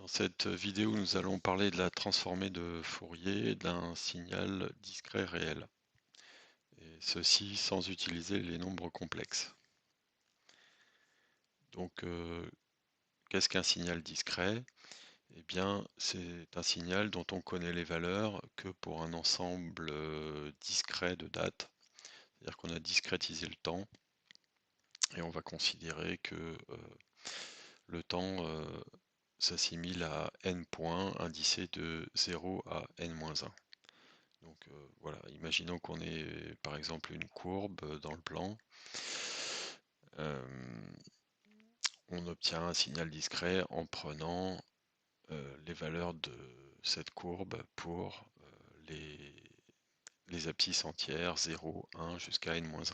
Dans cette vidéo, nous allons parler de la transformée de Fourier d'un signal discret réel, et ceci sans utiliser les nombres complexes. Donc, qu'est-ce qu'un signal discret? Eh bien, c'est un signal dont on connaît les valeurs que pour un ensemble discret de dates, c'est-à-dire qu'on a discrétisé le temps, et on va considérer que le temps s'assimile à n points indicés de 0 à n-1. Donc voilà, imaginons qu'on ait par exemple une courbe dans le plan. On obtient un signal discret en prenant les valeurs de cette courbe pour les abscisses entières 0, 1 jusqu'à n-1.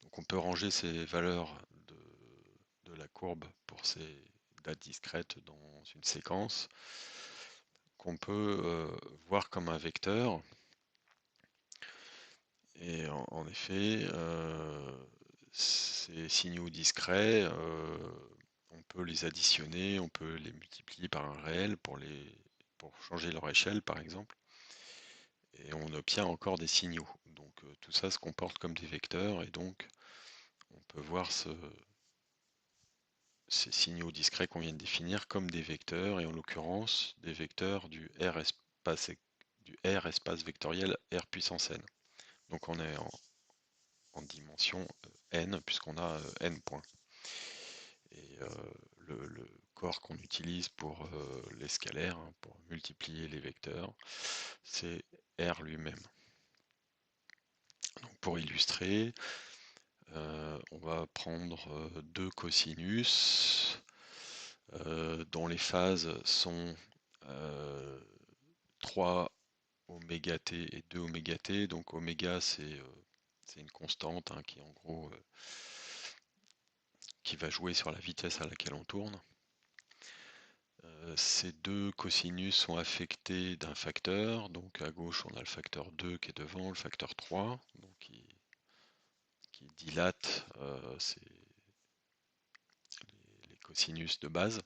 Donc on peut ranger ces valeurs de la courbe pour ces dates discrètes dans une séquence qu'on peut voir comme un vecteur. Et en effet, ces signaux discrets, on peut les additionner, on peut les multiplier par un réel pour changer leur échelle, par exemple, et on obtient encore des signaux. Donc tout ça se comporte comme des vecteurs, et donc on peut voir ces signaux discrets qu'on vient de définir comme des vecteurs, et en l'occurrence des vecteurs du R espace vectoriel R puissance n. Donc on est en dimension n, puisqu'on a n points. Et le corps qu'on utilise pour les scalaires, hein, pour multiplier les vecteurs, c'est R lui-même. Donc pour illustrer, on va prendre deux cosinus dont les phases sont 3 oméga t et 2 oméga t. Donc oméga, c'est une constante hein, qui en gros qui va jouer sur la vitesse à laquelle on tourne. Ces deux cosinus sont affectés d'un facteur, donc à gauche on a le facteur 2 qui est devant, le facteur 3, donc qui dilate les cosinus de base,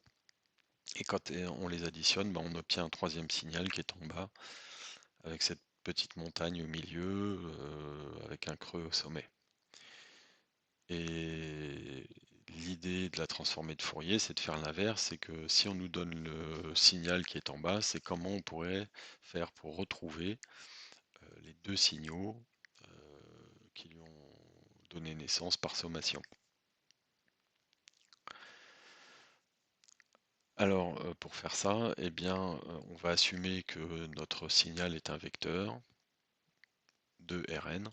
et quand on les additionne, ben, on obtient un troisième signal qui est en bas, avec cette petite montagne au milieu, avec un creux au sommet. Et l'idée de la transformée de Fourier, c'est de faire l'inverse, c'est que si on nous donne le signal qui est en bas, c'est comment on pourrait faire pour retrouver les deux signaux qui lui ont donné naissance par sommation. Alors, pour faire ça, eh bien, on va assumer que notre signal est un vecteur de Rn,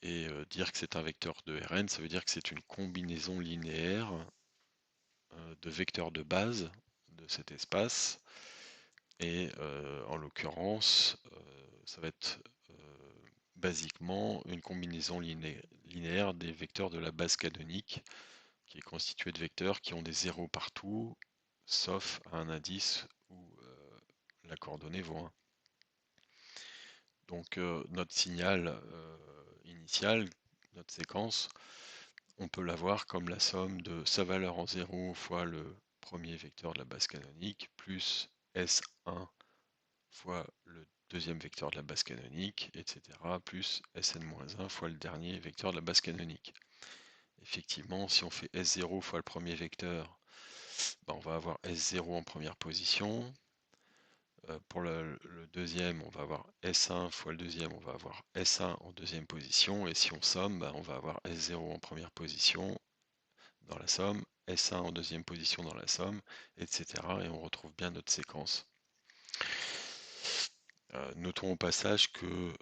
et dire que c'est un vecteur de Rn, ça veut dire que c'est une combinaison linéaire de vecteurs de base de cet espace, et en l'occurrence, ça va être basiquement une combinaison linéaire des vecteurs de la base canonique, qui est constituée de vecteurs qui ont des zéros partout, sauf à un indice où la coordonnée vaut 1. Donc notre signal initial, notre séquence, on peut l'avoir comme la somme de sa valeur en 0 fois le premier vecteur de la base canonique, plus S1 fois le deuxième vecteur de la base canonique, etc., plus Sn-1 fois le dernier vecteur de la base canonique. Effectivement, si on fait S0 fois le premier vecteur, ben on va avoir S0 en première position. Pour le deuxième, on va avoir S1 fois le deuxième, on va avoir S1 en deuxième position, et si on somme, ben on va avoir S0 en première position dans la somme, S1 en deuxième position dans la somme, etc. Et on retrouve bien notre séquence. Notons au passage que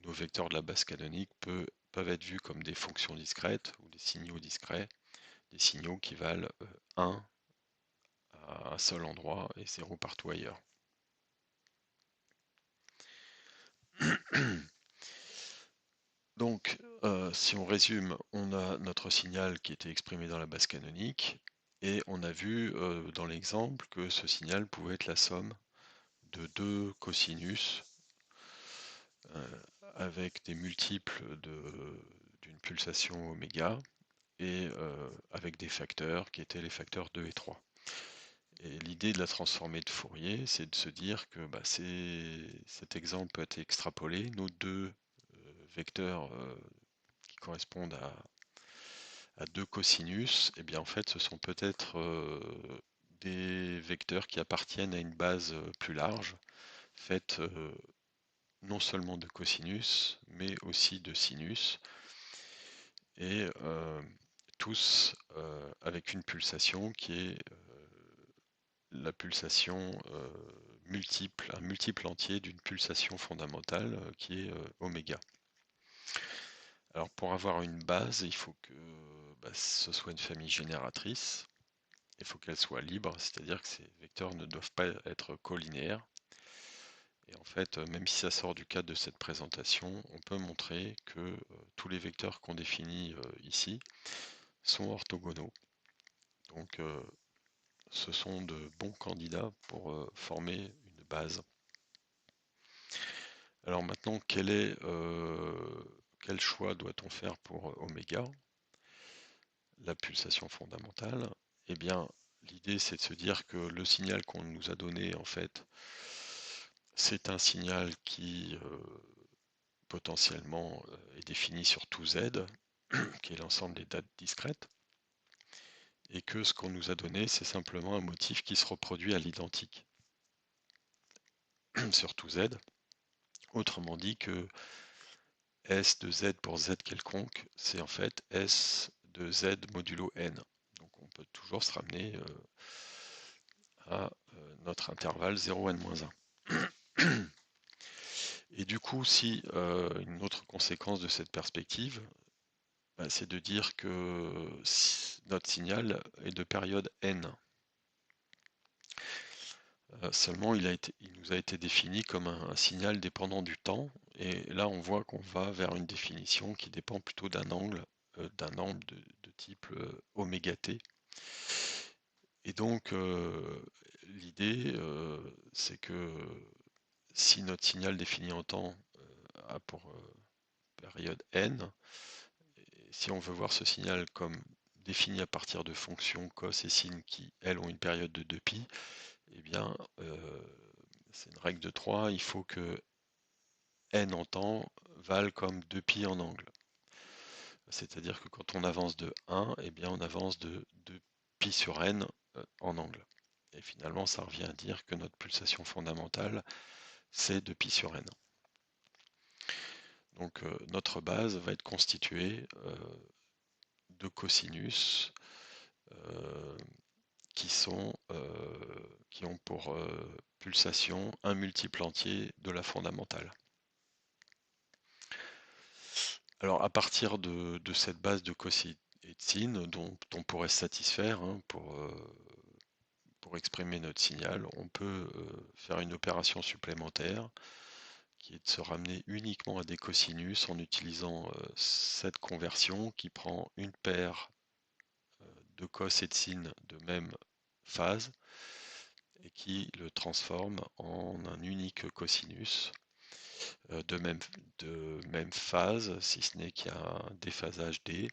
nos vecteurs de la base canonique peuvent être vus comme des fonctions discrètes ou des signaux discrets, des signaux qui valent 1 à un seul endroit et 0 partout ailleurs. Donc, si on résume, on a notre signal qui était exprimé dans la base canonique, et on a vu dans l'exemple que ce signal pouvait être la somme de deux cosinus avec des multiples d'une pulsation oméga, et avec des facteurs qui étaient les facteurs 2 et 3. Et l'idée de la transformée de Fourier, c'est de se dire que cet exemple peut être extrapolé. Nos deux vecteurs qui correspondent à deux cosinus, et bien en fait ce sont peut-être des vecteurs qui appartiennent à une base plus large, faite non seulement de cosinus, mais aussi de sinus, et tous avec une pulsation qui est la pulsation multiple, un multiple entier d'une pulsation fondamentale qui est oméga. Alors pour avoir une base, il faut que ce soit une famille génératrice, il faut qu'elle soit libre, c'est-à-dire que ces vecteurs ne doivent pas être collinéaires. Et en fait, même si ça sort du cadre de cette présentation, on peut montrer que tous les vecteurs qu'on définit ici sont orthogonaux. Donc ce sont de bons candidats pour former une base. Alors maintenant, quel choix doit-on faire pour oméga, la pulsation fondamentale? Eh bien, l'idée c'est de se dire que le signal qu'on nous a donné, en fait, c'est un signal qui potentiellement est défini sur tout Z, qui est l'ensemble des dates discrètes, et que ce qu'on nous a donné, c'est simplement un motif qui se reproduit à l'identique sur tout Z. Autrement dit que S de Z pour Z quelconque, c'est en fait S de Z modulo N. Donc on peut toujours se ramener à notre intervalle 0n-1. Et du coup, si une autre conséquence de cette perspective, c'est de dire que notre signal est de période n. Seulement, il nous a été défini comme un signal dépendant du temps, et là on voit qu'on va vers une définition qui dépend plutôt d'un angle de type oméga t. Et donc l'idée, c'est que si notre signal défini en temps a pour période n, et si on veut voir ce signal comme défini à partir de fonctions cos et sin qui, elles, ont une période de 2π, eh bien, c'est une règle de 3, il faut que n en temps vale comme 2π en angle. C'est-à-dire que quand on avance de 1, eh bien, on avance de 2π sur n en angle. Et finalement, ça revient à dire que notre pulsation fondamentale, c'est 2π sur n. Donc notre base va être constituée de cosinus qui ont pour pulsation un multiple entier de la fondamentale. Alors à partir de cette base de cos et de sin dont on pourrait se satisfaire pour exprimer notre signal, on peut faire une opération supplémentaire qui est de se ramener uniquement à des cosinus en utilisant cette conversion qui prend une paire de cos et de sin de même phase et qui le transforme en un unique cosinus de même phase, si ce n'est qu'il y a un déphasage D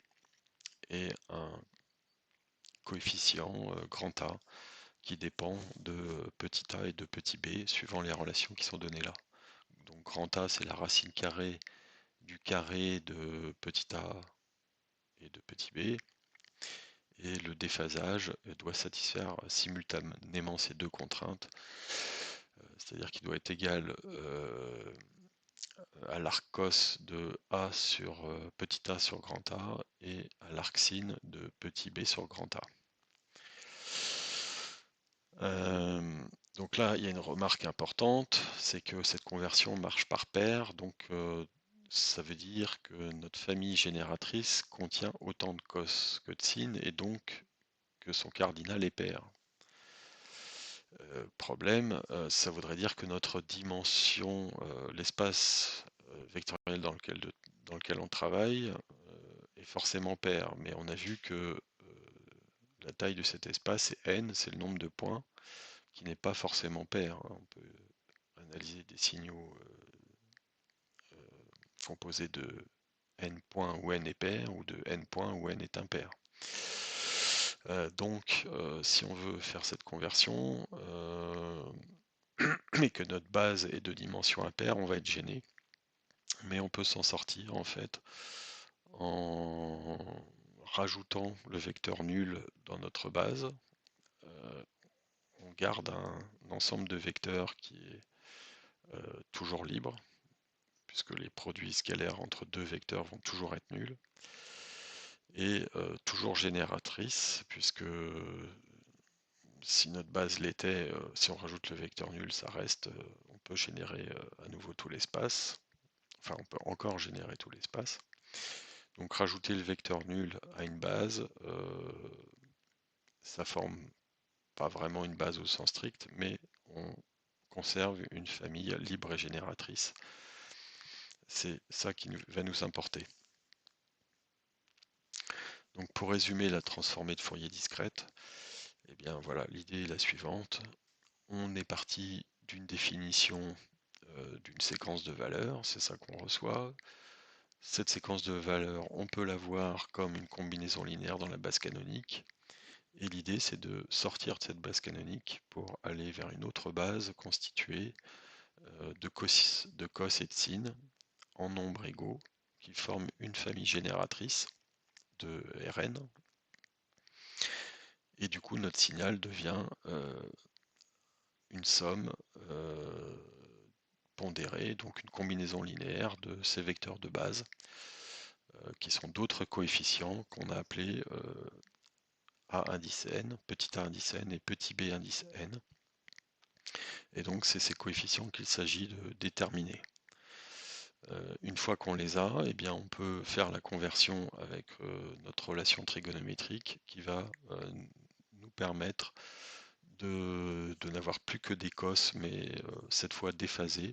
et un coefficient grand A qui dépend de petit a et de petit b suivant les relations qui sont données là. Donc grand A c'est la racine carrée du carré de petit a et de petit b, et le déphasage doit satisfaire simultanément ces deux contraintes, c'est-à-dire qu'il doit être égal à l'arc cos de A sur petit a sur grand A et à l'arc sin de petit b sur grand A. Donc là, il y a une remarque importante, c'est que cette conversion marche par paire, donc ça veut dire que notre famille génératrice contient autant de cos que de sin, et donc que son cardinal est pair. Problème, ça voudrait dire que notre dimension, l'espace vectoriel dans lequel on travaille, est forcément pair, mais on a vu que la taille de cet espace est n, c'est le nombre de points, qui n'est pas forcément pair. On peut analyser des signaux composés de n points où n est pair ou de n points où n est impair. Si on veut faire cette conversion, et que notre base est de dimension impaire, on va être gêné. Mais on peut s'en sortir en fait en rajoutant le vecteur nul dans notre base. On garde un ensemble de vecteurs qui est toujours libre, puisque les produits scalaires entre deux vecteurs vont toujours être nuls, et toujours génératrice, puisque si notre base l'était, si on rajoute le vecteur nul, ça reste, on peut générer à nouveau tout l'espace, enfin on peut encore générer tout l'espace. Donc rajouter le vecteur nul à une base, ça forme pas vraiment une base au sens strict, mais on conserve une famille libre et génératrice. C'est ça qui va nous importer. Donc pour résumer la transformée de Fourier discrète, eh bien voilà, l'idée est la suivante. On est parti d'une définition d'une séquence de valeurs, c'est ça qu'on reçoit. Cette séquence de valeurs, on peut la voir comme une combinaison linéaire dans la base canonique. Et l'idée, c'est de sortir de cette base canonique pour aller vers une autre base constituée de cos et de sin en nombres égaux qui forment une famille génératrice de Rn. Et du coup, notre signal devient une somme pondérée, donc une combinaison linéaire de ces vecteurs de base, qui sont d'autres coefficients qu'on a appelés A indice n, petit a indice n et petit b indice n. Et donc c'est ces coefficients qu'il s'agit de déterminer. Une fois qu'on les a, eh bien, on peut faire la conversion avec notre relation trigonométrique qui va nous permettre de n'avoir plus que des cos, mais cette fois déphasés,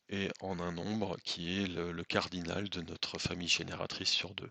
et en un nombre qui est le cardinal de notre famille génératrice sur 2.